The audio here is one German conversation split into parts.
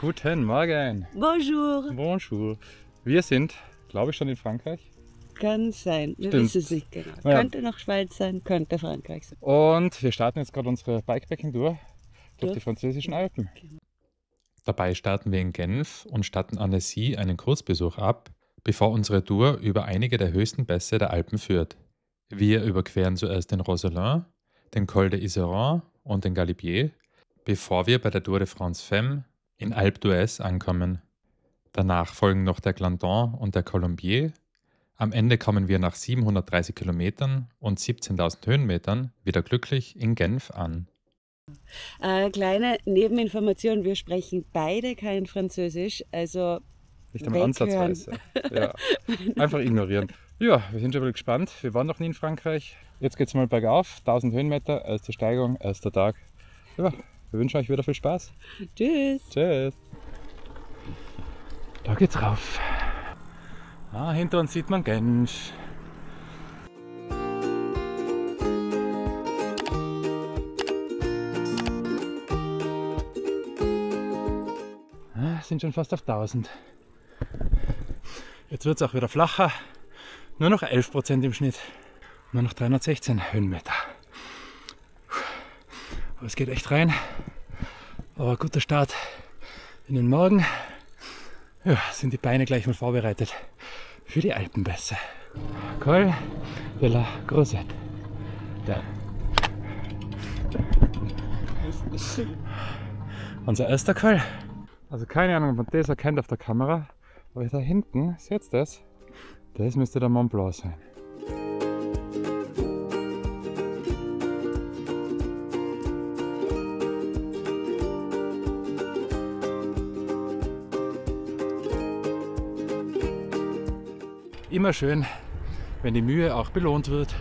Guten Morgen. Bonjour. Bonjour. Wir sind, glaube ich, schon in Frankreich. Kann sein, wir Stimmt. wissen es nicht genau. Ja. Könnte noch Schweiz sein, könnte Frankreich sein. Und wir starten jetzt gerade unsere Bikepacking-Tour durch die französischen Alpen. Dabei starten wir in Genf und statten Annecy einen Kurzbesuch ab, bevor unsere Tour über einige der höchsten Pässe der Alpen führt. Wir überqueren zuerst den Roselin, den Col de Iseran und den Galibier, bevor wir bei der Tour de France Femme in Alpe d'Huez ankommen. Danach folgen noch der Glandon und der Colombier. Am Ende kommen wir nach 730 Kilometern und 17.000 Höhenmetern wieder glücklich in Genf an. Kleine Nebeninformation, wir sprechen beide kein Französisch, also Nicht einmal ansatzweise. Ja. Einfach ignorieren. Ja, wir sind schon mal gespannt. Wir waren noch nie in Frankreich. Jetzt geht es mal bergauf. 1000 Höhenmeter, erste Steigung, erster Tag. Ja, wir wünschen euch wieder viel Spaß. Tschüss. Tschüss. Da geht's rauf. Hinter uns sieht man Genf. Sind schon fast auf 1000. Jetzt wird es auch wieder flacher. Nur noch 11% im Schnitt. Nur noch 316 Höhenmeter. Aber es geht echt rein. Aber guter Start in den Morgen. Ja, sind die Beine gleich mal vorbereitet für die Alpenpässe. Col de la Grosette. Ja. Unser erster Col. Also keine Ahnung, ob man das erkennt auf der Kamera, aber da hinten, seht ihr das? Das müsste der Mont Blanc sein. Immer schön, wenn die Mühe auch belohnt wird.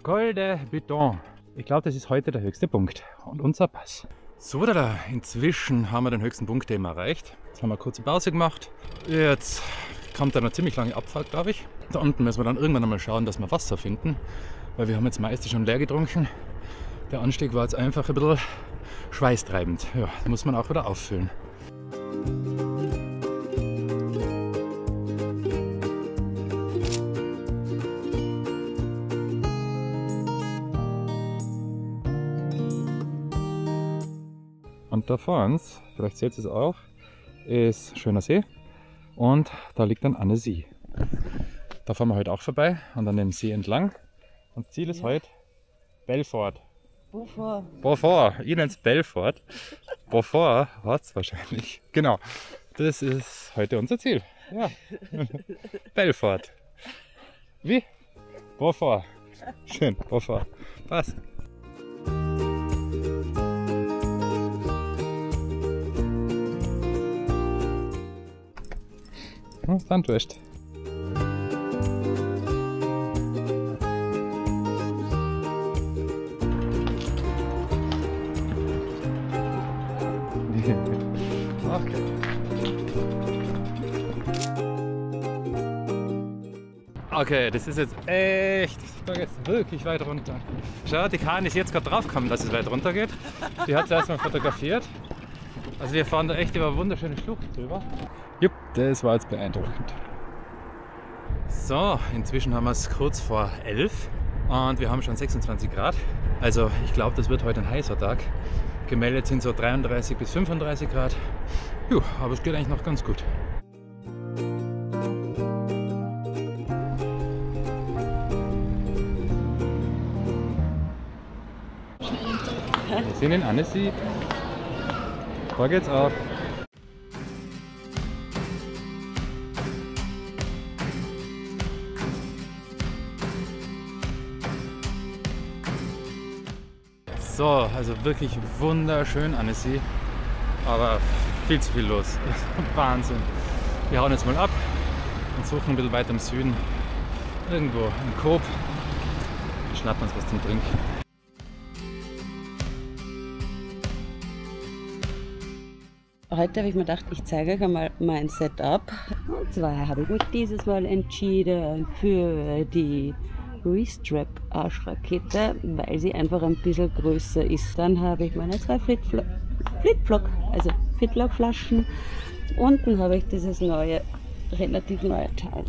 Col de Buton. Ich glaube, das ist heute der höchste Punkt und unser Pass. So, inzwischen haben wir den höchsten Punkt eben erreicht. Jetzt haben wir eine kurze Pause gemacht. Jetzt kommt da eine ziemlich lange Abfahrt, glaube ich. Da unten müssen wir dann irgendwann einmal schauen, dass wir Wasser finden, weil wir haben jetzt meistens schon leer getrunken. Der Anstieg war jetzt einfach ein bisschen schweißtreibend. Ja, das muss man auch wieder auffüllen. Und da vor uns, vielleicht seht ihr es auch, ist schöner See und da liegt dann Annecy. Da fahren wir heute auch vorbei und an dem See entlang. Und das Ziel ist heute Belfort. Beaufort, ich nenne es Belfort. Beaufort hat es wahrscheinlich. Genau, das ist heute unser Ziel. Ja, Belfort. Wie? Beaufort. Schön, Beaufort. Passt. Dann durch. Okay, das ist jetzt echt, da geht es wirklich weit runter. Schau, die Kahn ist jetzt gerade drauf gekommen, dass es weit runter geht. Die hat es erstmal fotografiert. Also wir fahren da echt über wunderschöne Schlucht drüber. Jupp, das war jetzt beeindruckend. So, inzwischen haben wir es kurz vor 11 und wir haben schon 26 Grad. Also ich glaube, das wird heute ein heißer Tag. Gemeldet sind so 33 bis 35 Grad. Jo, aber es geht eigentlich noch ganz gut. Wir sind in Annecy. Da geht's auf. So, also wirklich wunderschön Annecy, aber viel zu viel los. Wahnsinn. Wir hauen jetzt mal ab und suchen ein bisschen weiter im Süden irgendwo im Coop. Schnappen uns was zum Trinken. Heute habe ich mir gedacht, ich zeige euch einmal mein Setup. Und zwar habe ich mich dieses Mal entschieden für die Restrap Arschrakete, weil sie einfach ein bisschen größer ist. Dann habe ich meine 2 Fitlock-Flaschen. Unten habe ich dieses neue, relativ neue Teil.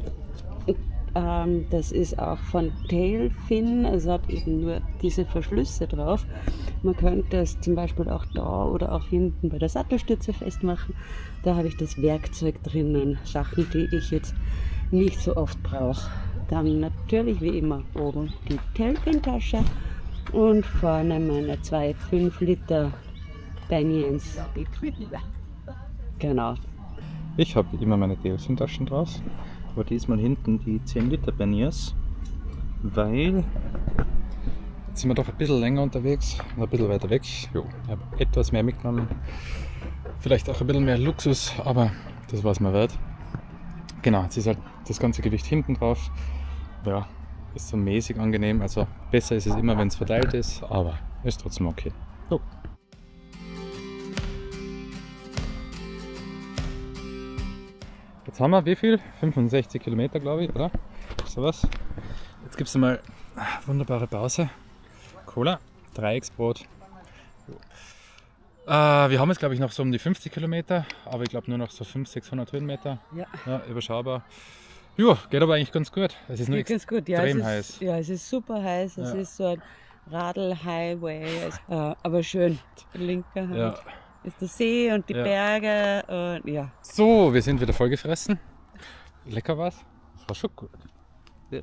Das ist auch von Tailfin, also hat eben nur diese Verschlüsse drauf. Man könnte es zum Beispiel auch da oder auch hinten bei der Sattelstütze festmachen. Da habe ich das Werkzeug drinnen, Sachen, die ich jetzt nicht so oft brauche. Dann natürlich wie immer oben die Tailfin-Tasche und vorne meine 2 5-Liter Banians. Genau. Ich habe immer meine Tailfin-Taschen drauf, aber diesmal hinten die 10 Liter Baniers, weil jetzt sind wir doch ein bisschen länger unterwegs und ein bisschen weiter weg. Jo, ich habe etwas mehr mitgenommen, vielleicht auch ein bisschen mehr Luxus, aber das war es mir wert. Genau, jetzt ist halt das ganze Gewicht hinten drauf. Ja, ist so mäßig angenehm, also besser ist es immer, wenn es verteilt ist, aber ist trotzdem okay. So. Jetzt haben wir wie viel? 65 Kilometer, glaube ich, oder? Sowas. Jetzt gibt es mal wunderbare Pause. Cola, Dreiecksbrot. Wir haben jetzt, glaube ich, noch so um die 50 Kilometer, aber ich glaube nur noch so 500-600 Höhenmeter. Ja, überschaubar. Ja, geht aber eigentlich ganz gut. Es ist nur extrem heiß. Ja, es ist super heiß. Es ist so ein Radl-Highway. Aber schön. Linker Hand. Ja. Ist der See und die Berge und ja. So, wir sind wieder vollgefressen. Lecker was? Das war schon gut. Ja.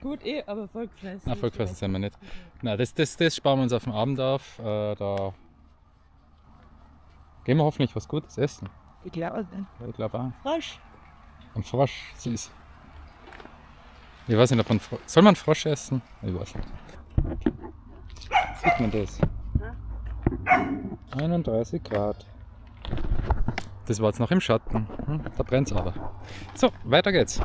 Gut, aber vollgefressen. Na, vollgefressen sind wir nicht. Na, das sparen wir uns auf den Abend auf. Da gehen wir hoffentlich was Gutes essen. Ich glaube auch. Frosch. Ein Frosch, süß. Ich weiß nicht, ob man soll man Frosch essen? Ich weiß nicht. Sieht man das? 31 Grad. Das war jetzt noch im Schatten. Da brennt es aber. So, weiter geht's.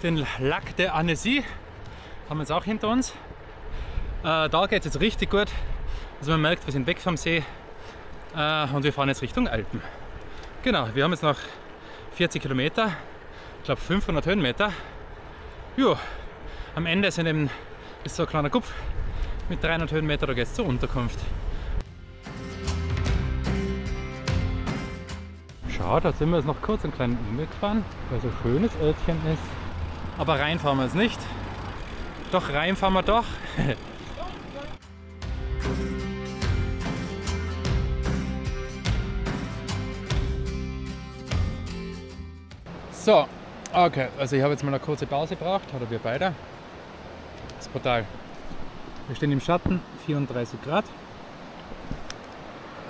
Den Lac de Annecy haben wir jetzt auch hinter uns. Da geht es jetzt richtig gut. Also man merkt, wir sind weg vom See und wir fahren jetzt Richtung Alpen. Genau, wir haben jetzt noch 40 Kilometer, ich glaube 500 Höhenmeter. Jo, am Ende ist so ein kleiner Kupf mit 300 Höhenmeter, da geht es zur Unterkunft. Schau, da sind wir jetzt noch kurz einen kleinen Umweg gefahren, weil so ein schönes Örtchen ist. Aber rein fahren wir jetzt nicht. Doch, rein fahren wir doch. So, okay, also ich habe jetzt mal eine kurze Pause gebraucht, oder wir beide. Das ist brutal. Wir stehen im Schatten, 34 Grad.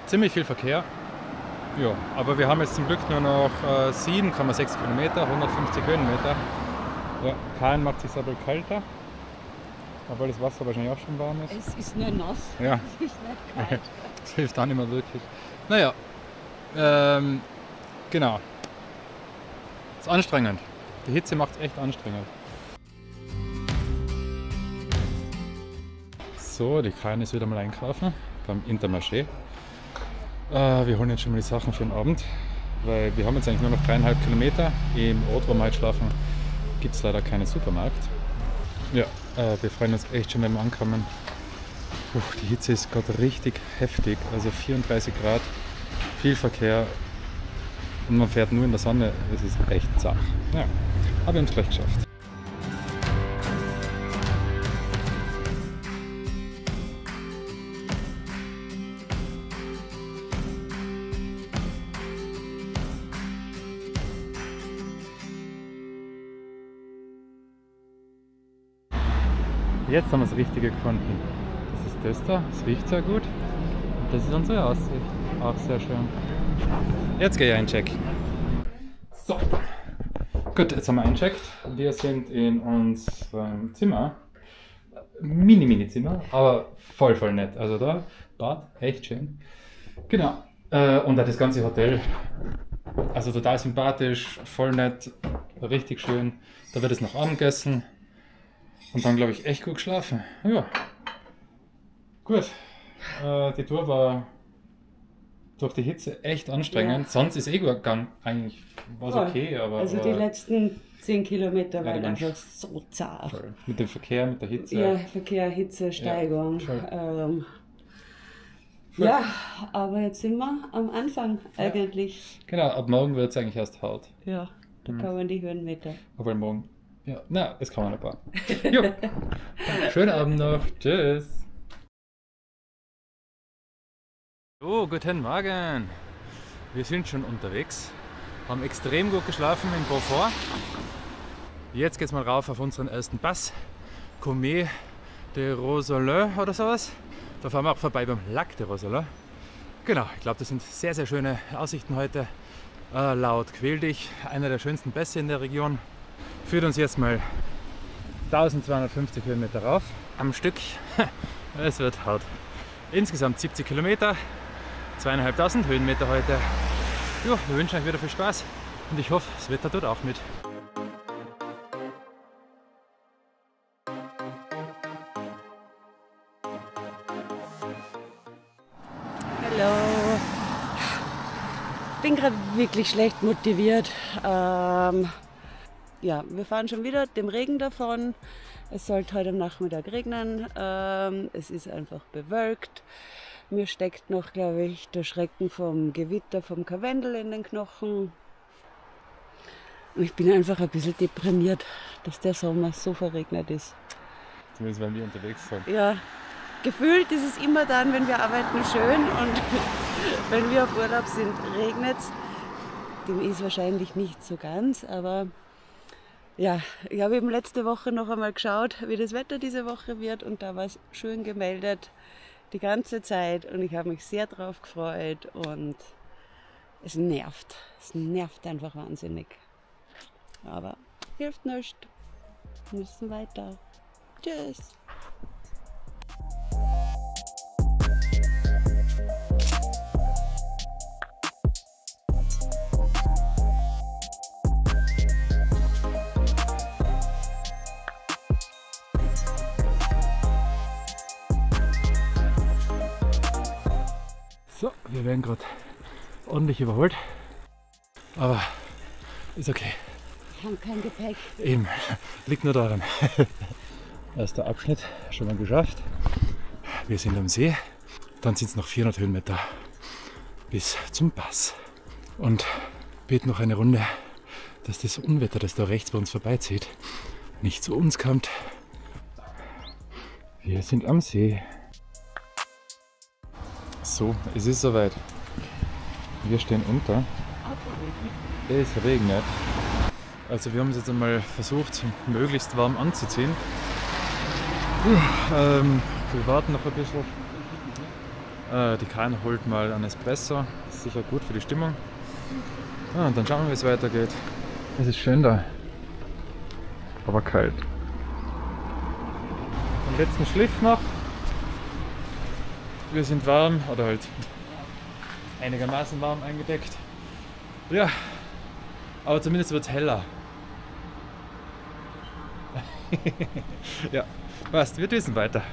Ziemlich viel Verkehr. Ja, aber wir haben jetzt zum Glück nur noch 7,6 Kilometer, 150 Höhenmeter. Ja, Kahn macht sich aber kälter, obwohl das Wasser wahrscheinlich auch schon warm ist. Es ist nur nass. Ja. Es ist nicht kalt. Das hilft auch nicht mehr wirklich. Naja, genau. Ist anstrengend. Die Hitze macht es echt anstrengend. So, die Kahn ist wieder mal einkaufen beim Intermarché. Wir holen jetzt schon mal die Sachen für den Abend, weil wir haben jetzt eigentlich nur noch 3,5 Kilometer. Im Ort, wo wir heute schlafen, gibt es leider keinen Supermarkt. Ja, wir freuen uns echt schon beim Ankommen. Die Hitze ist gerade richtig heftig, also 34 Grad, viel Verkehr und man fährt nur in der Sonne, es ist echt zach. Ja, aber wir haben es gleich geschafft. Jetzt haben wir das Richtige gefunden. Das ist das da, es riecht sehr gut. Und das ist unsere Aussicht, auch sehr schön. Jetzt gehe ich einchecken. So, gut, jetzt haben wir eingecheckt. Wir sind in unserem Zimmer. Mini-Zimmer, aber voll nett. Also da, Bad, echt schön. Genau. Und auch das ganze Hotel, also total sympathisch, voll nett, richtig schön. Da wird es noch Abend gegessen und dann, glaube ich, echt gut geschlafen. Ja, gut. Die Tour war durch die Hitze echt anstrengend. Ja. Sonst ist eh gut gegangen. Eigentlich war es Voll. okay, aber... Also die letzten 10 Kilometer waren die waren einfach so zart. voll. Mit dem Verkehr, mit der Hitze. Ja, Verkehr, Hitze, Steigung. voll. Voll. Ja, aber jetzt sind wir am Anfang eigentlich. Genau, ab morgen wird es eigentlich erst hart. Ja, da kann man die Höhenmeter. Obwohl morgen. Ja, na, das kann man ein paar. Jo. Schönen Abend noch. Tschüss. So, guten Morgen. Wir sind schon unterwegs. Haben extrem gut geschlafen in Beaufort. Jetzt geht's mal rauf auf unseren ersten Pass. Commet de Rosolin oder sowas. Da fahren wir auch vorbei beim Lac de Rosolin. Genau, ich glaube, das sind sehr, sehr schöne Aussichten heute. Laut Quelldicht, einer der schönsten Pässe in der Region. Führt uns jetzt mal 1250 Höhenmeter rauf am Stück. Es wird hart. Insgesamt 70 Kilometer, 2500 Höhenmeter heute. Ja, wir wünschen euch wieder viel Spaß und ich hoffe, das Wetter tut auch mit. Hallo. Ich bin gerade wirklich schlecht motiviert. Ja, wir fahren schon wieder dem Regen davon. Es sollte heute am Nachmittag regnen. Es ist einfach bewölkt. Mir steckt noch, glaube ich, der Schrecken vom Gewitter, vom Karwendel in den Knochen. Und ich bin einfach ein bisschen deprimiert, dass der Sommer so verregnet ist. Zumindest wenn wir unterwegs sind. Ja, gefühlt ist es immer dann, wenn wir arbeiten, schön und wenn wir auf Urlaub sind, regnet es. Dem ist wahrscheinlich nicht so ganz, aber ja, ich habe eben letzte Woche noch einmal geschaut, wie das Wetter diese Woche wird und da war es schön gemeldet die ganze Zeit und ich habe mich sehr drauf gefreut und es nervt einfach wahnsinnig. Aber hilft nichts, wir müssen weiter. Tschüss! So, wir werden gerade ordentlich überholt, aber ist okay. Wir haben kein Gepäck. Eben, liegt nur daran. Erster Abschnitt schon mal geschafft. Wir sind am See, dann sind es noch 400 Höhenmeter bis zum Pass. Und beten noch eine Runde, dass das Unwetter, das da rechts bei uns vorbeizieht, nicht zu uns kommt. Wir sind am See. So, es ist soweit. Wir stehen unter. Es regnet. Also wir haben es jetzt einmal versucht, möglichst warm anzuziehen. Wir warten noch ein bisschen. Die Karin holt mal einen Espresso. Ist sicher gut für die Stimmung. Und dann schauen wir, wie es weitergeht. Es ist schön da, aber kalt. Den letzten Schliff noch. Wir sind warm, oder halt einigermaßen warm eingedeckt. Ja, aber zumindest wird es heller. Ja, passt, wir düsen weiter.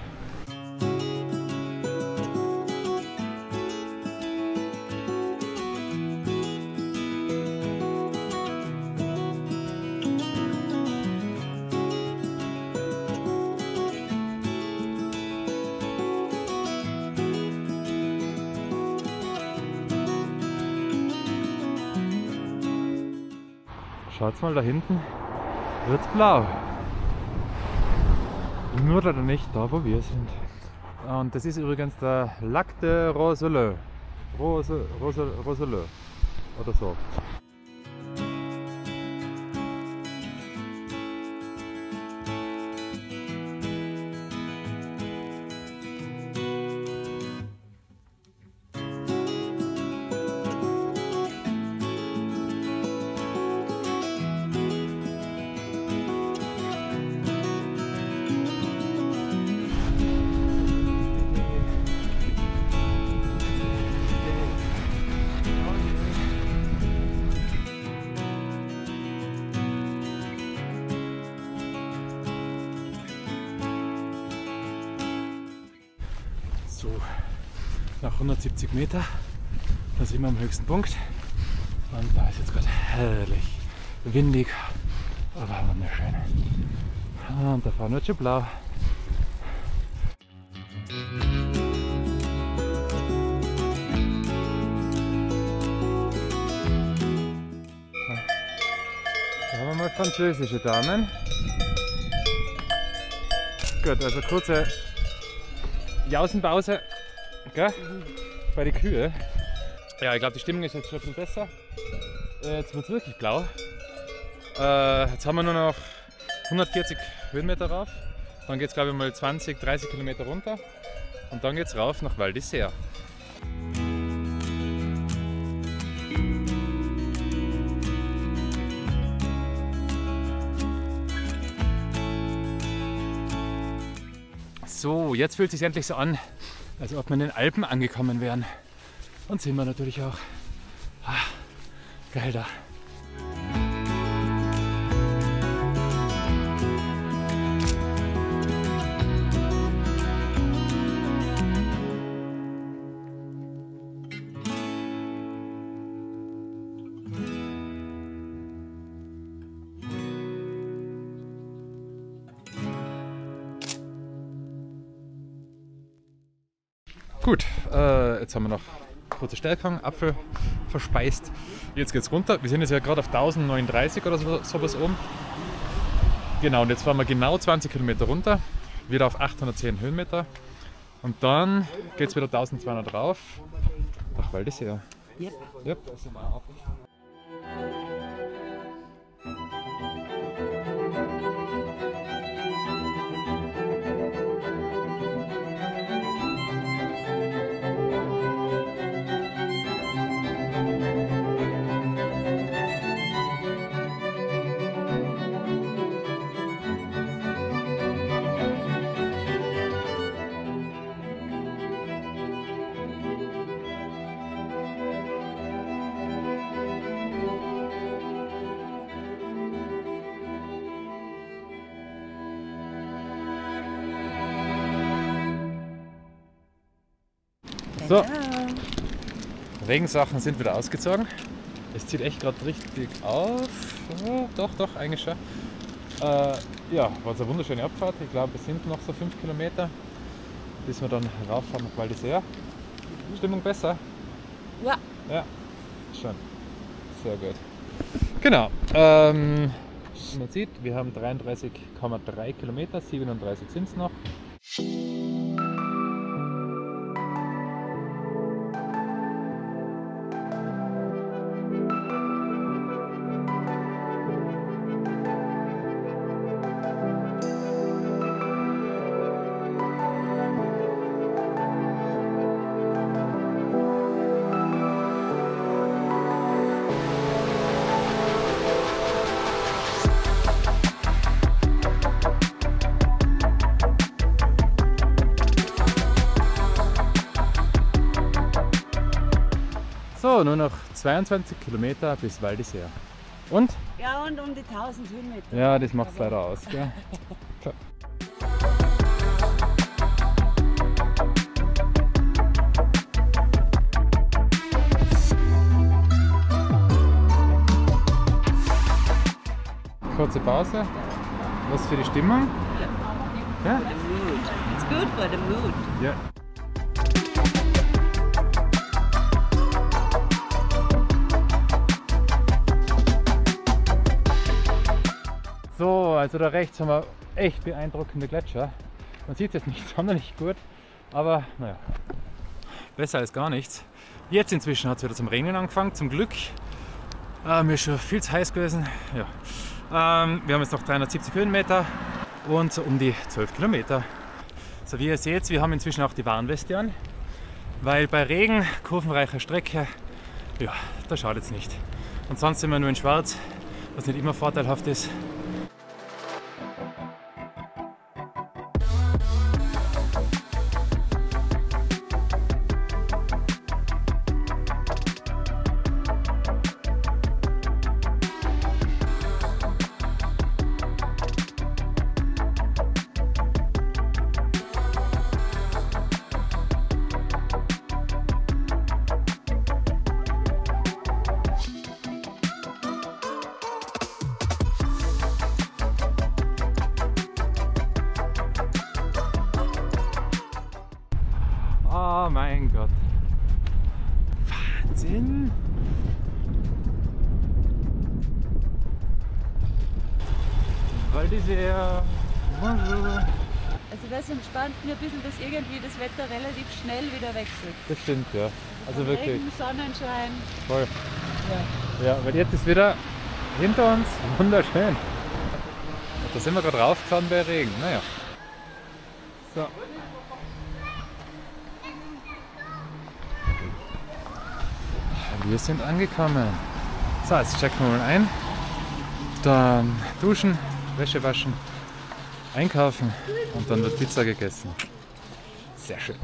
Schaut's mal da hinten, wird's blau. Nur leider nicht da, wo wir sind. Und das ist übrigens der Lac de Rosolin. Rosolin oder so. So, nach 170 Meter, da sind wir am höchsten Punkt. Und da ist jetzt gerade herrlich, windig, aber wunderschön. Und da vorne wird schon blau. Da haben wir mal französische Damen. Gut, also kurze Jausenpause, gell? Bei den Kühe. Ja, ich glaube, die Stimmung ist jetzt schon viel besser. Jetzt wird es wirklich blau. Jetzt haben wir nur noch 140 Höhenmeter rauf. Dann geht es, glaube ich, mal 20, 30 Kilometer runter. Und dann geht es rauf nach Val d'Isère. So, jetzt fühlt es sich endlich so an, als ob wir in den Alpen angekommen wären. Und sind wir natürlich auch. Geil da. Gut, jetzt haben wir noch kurze Steilgang, Apfel verspeist. Jetzt geht's runter. Wir sind jetzt ja gerade auf 1039 oder sowas oben. Genau, und jetzt fahren wir genau 20 Kilometer runter, wieder auf 810 Höhenmeter. Und dann geht es wieder 1200 rauf nach Val d'Isère. Yep. So, Regensachen sind wieder ausgezogen. Es zieht echt gerade richtig auf. Oh, doch, eigentlich schon. Ja, war es eine wunderschöne Abfahrt. Ich glaube, es sind noch so 5 Kilometer, bis wir dann rauffahren nach Val d'Isère. Stimmung besser? Ja. Ja, schon. Sehr gut. Genau. Man sieht, wir haben 33,3 Kilometer, 37 sind es noch. So, nur noch 22 Kilometer bis Val d'Isère. Und? Ja, und um die 1000 Höhenmeter. Ja, das macht es leider aus. Gell? So. Kurze Pause. Was für die Stimmung? Ja? The mood. It's good for the mood. Ja. So, also da rechts haben wir echt beeindruckende Gletscher. Man sieht es jetzt nicht sonderlich gut, aber naja, besser als gar nichts. Jetzt inzwischen hat es wieder zum Regnen angefangen, zum Glück. Mir ist schon viel zu heiß gewesen. Ja. Wir haben jetzt noch 370 Höhenmeter und so um die 12 Kilometer. So wie ihr seht, wir haben inzwischen auch die Warnweste an, weil bei Regen, kurvenreicher Strecke, ja, da schadet es nicht. Und sonst sind wir nur in Schwarz, was nicht immer vorteilhaft ist. Oh mein Gott. Wahnsinn. Weil diese Bonjour. Also das entspannt mir ein bisschen, dass irgendwie das Wetter relativ schnell wieder wechselt. Das stimmt, ja. Also wirklich. Regen, Sonnenschein. Voll. Ja. Ja, weil jetzt ist wieder hinter uns wunderschön. Und da sind wir gerade raufgefahren bei Regen. Naja. So. Wir sind angekommen. So, jetzt checken wir mal ein. Dann duschen, Wäsche waschen, einkaufen und dann wird Pizza gegessen. Sehr schön.